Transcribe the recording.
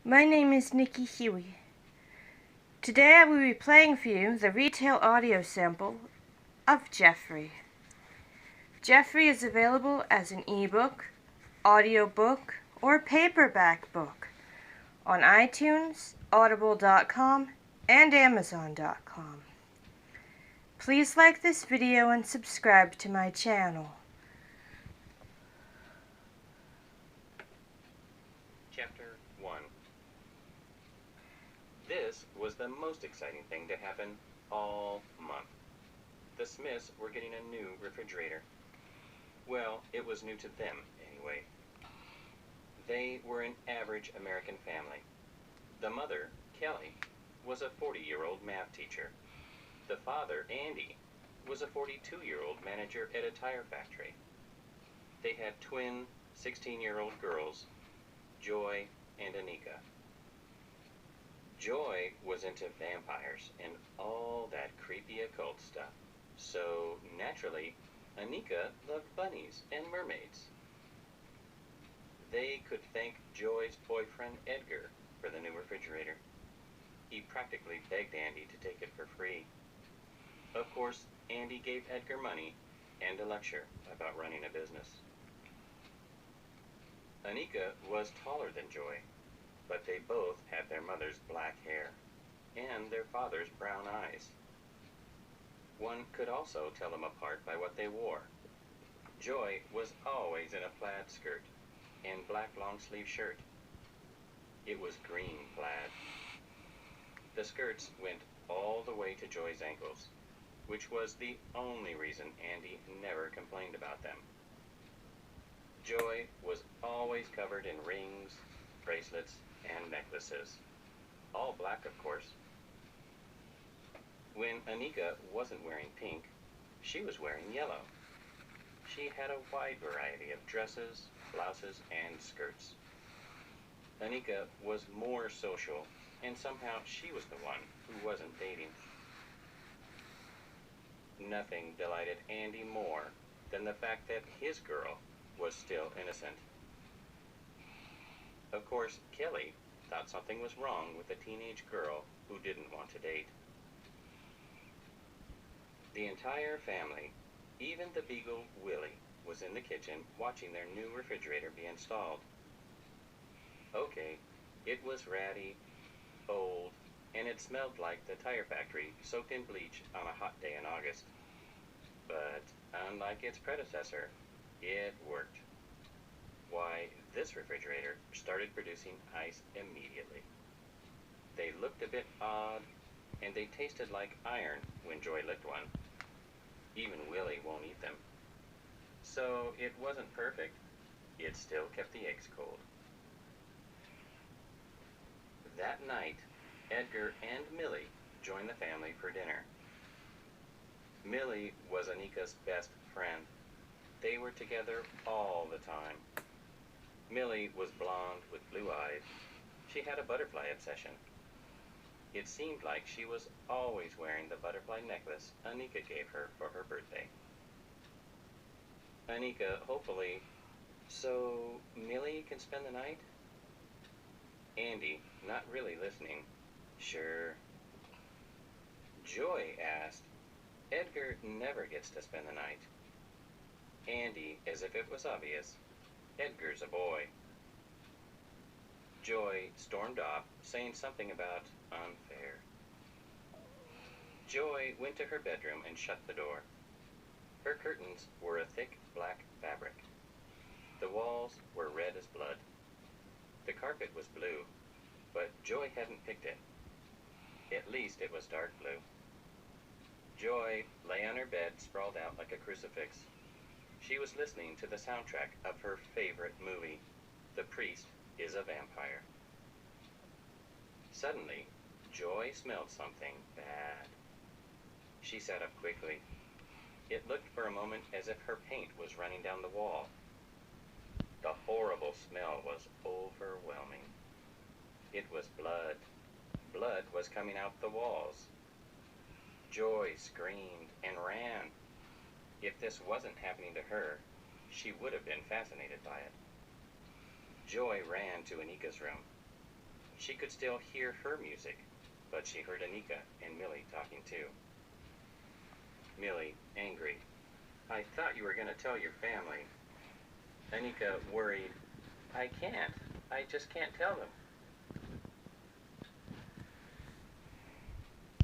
My name is Nikki Huey. Today I will be playing for you the retail audio sample of Jeffery. Jeffery is available as an ebook, audiobook, or paperback book on iTunes, Audible.com, and Amazon.com. Please like this video and subscribe to my channel. Chapter 1. This was the most exciting thing to happen all month. The Smiths were getting a new refrigerator. Well, it was new to them, anyway. They were an average American family. The mother, Kelly, was a 40-year-old math teacher. The father, Andy, was a 42-year-old manager at a tire factory. They had twin 16-year-old girls, Joy and Anika. Joy was into vampires and all that creepy occult stuff, so naturally, Anika loved bunnies and mermaids. They could thank Joy's boyfriend Edgar for the new refrigerator. He practically begged Andy to take it for free. Of course, Andy gave Edgar money and a lecture about running a business. Anika was taller than Joy, but they both had their mother's black hair and their father's brown eyes. One could also tell them apart by what they wore. Joy was always in a plaid skirt and black long-sleeve shirt. It was green plaid. The skirts went all the way to Joy's ankles, which was the only reason Andy never complained about them. Joy was always covered in rings, bracelets, and necklaces. All black, of course. When Anika wasn't wearing pink, she was wearing yellow. She had a wide variety of dresses, blouses, and skirts. Anika was more social, and somehow she was the one who wasn't dating. Nothing delighted Andy more than the fact that his girl was still innocent. Of course, Kelly thought something was wrong with a teenage girl who didn't want to date. The entire family, even the beagle Willie, was in the kitchen watching their new refrigerator be installed. Okay, it was ratty, old, and it smelled like the tire factory soaked in bleach on a hot day in August. But unlike its predecessor, it worked. Why, this refrigerator started producing ice immediately. They looked a bit odd, and they tasted like iron when Joy licked one. Even Willie won't eat them. So it wasn't perfect. It still kept the eggs cold. That night, Edgar and Millie joined the family for dinner. Millie was Anika's best friend. They were together all the time. Millie was blonde with blue eyes. She had a butterfly obsession. It seemed like she was always wearing the butterfly necklace Anika gave her for her birthday. Anika hopefully, "So Millie can spend the night?" Andy, not really listening, "Sure." Joy asked, "Edgar never gets to spend the night." Andy, as if it was obvious, "Edgar's a boy." Joy stormed off, saying something about unfair. Joy went to her bedroom and shut the door. Her curtains were a thick black fabric. The walls were red as blood. The carpet was blue, but Joy hadn't picked it. At least it was dark blue. Joy lay on her bed, sprawled out like a crucifix. She was listening to the soundtrack of her favorite movie, The Priest is a Vampire. Suddenly, Joy smelled something bad. She sat up quickly. It looked for a moment as if her paint was running down the wall. The horrible smell was overwhelming. It was blood. Blood was coming out the walls. Joy screamed and ran. If this wasn't happening to her, she would have been fascinated by it. Joy ran to Anika's room. She could still hear her music, but she heard Anika and Millie talking too. Millie, angry. I thought you were going to tell your family. Anika, worried. I can't. I just can't tell them.